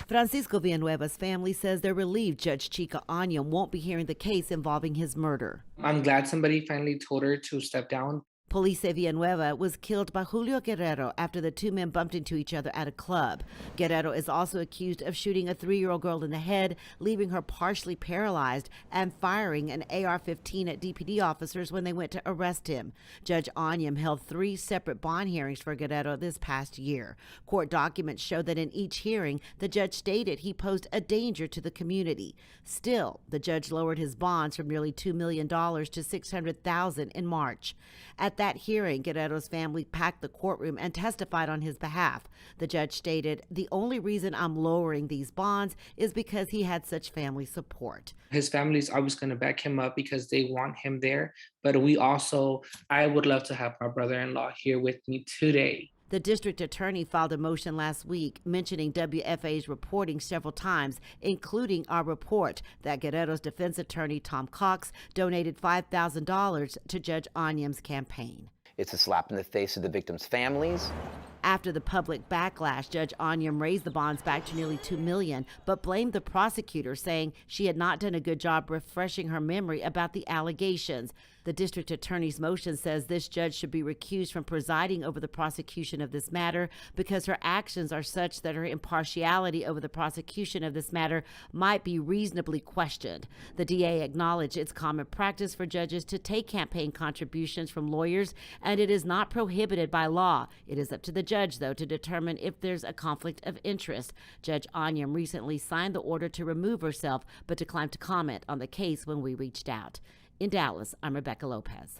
Francisco Villanueva's family says they're relieved Judge Chika Anyiam won't be hearing the case involving his murder. I'm glad somebody finally told her to step down. Police say Villanueva was killed by Julio Guerrero after the two men bumped into each other at a club. Guerrero is also accused of shooting a 3-year-old girl in the head, leaving her partially paralyzed, and firing an AR-15 at DPD officers when they went to arrest him. Judge Anyiam held 3 separate bond hearings for Guerrero this past year. Court documents show that in each hearing, the judge stated he posed a danger to the community. Still, the judge lowered his bonds from nearly $2 million to $600,000 in March. At that hearing, Guerrero's family packed the courtroom and testified on his behalf. The judge stated, "The only reason I'm lowering these bonds is because he had such family support." His family's always going to back him up because they want him there. But I would love to have my brother-in-law here with me today. The district attorney filed a motion last week mentioning WFAA's reporting several times, including our report that Guerrero's defense attorney, Tom Cox, donated $5,000 to Judge Anyiam's campaign. It's a slap in the face of the victims' families. After the public backlash, Judge Anyiam raised the bonds back to nearly $2 million, but blamed the prosecutor, saying she had not done a good job refreshing her memory about the allegations. The district attorney's motion says this judge should be recused from presiding over the prosecution of this matter because her actions are such that her impartiality over the prosecution of this matter might be reasonably questioned. The DA acknowledged it's common practice for judges to take campaign contributions from lawyers, and it is not prohibited by law. It is up to the judge, though, to determine if there's a conflict of interest. Judge Anyiam recently signed the order to remove herself, but declined to comment on the case when we reached out. In Dallas, I'm Rebecca Lopez.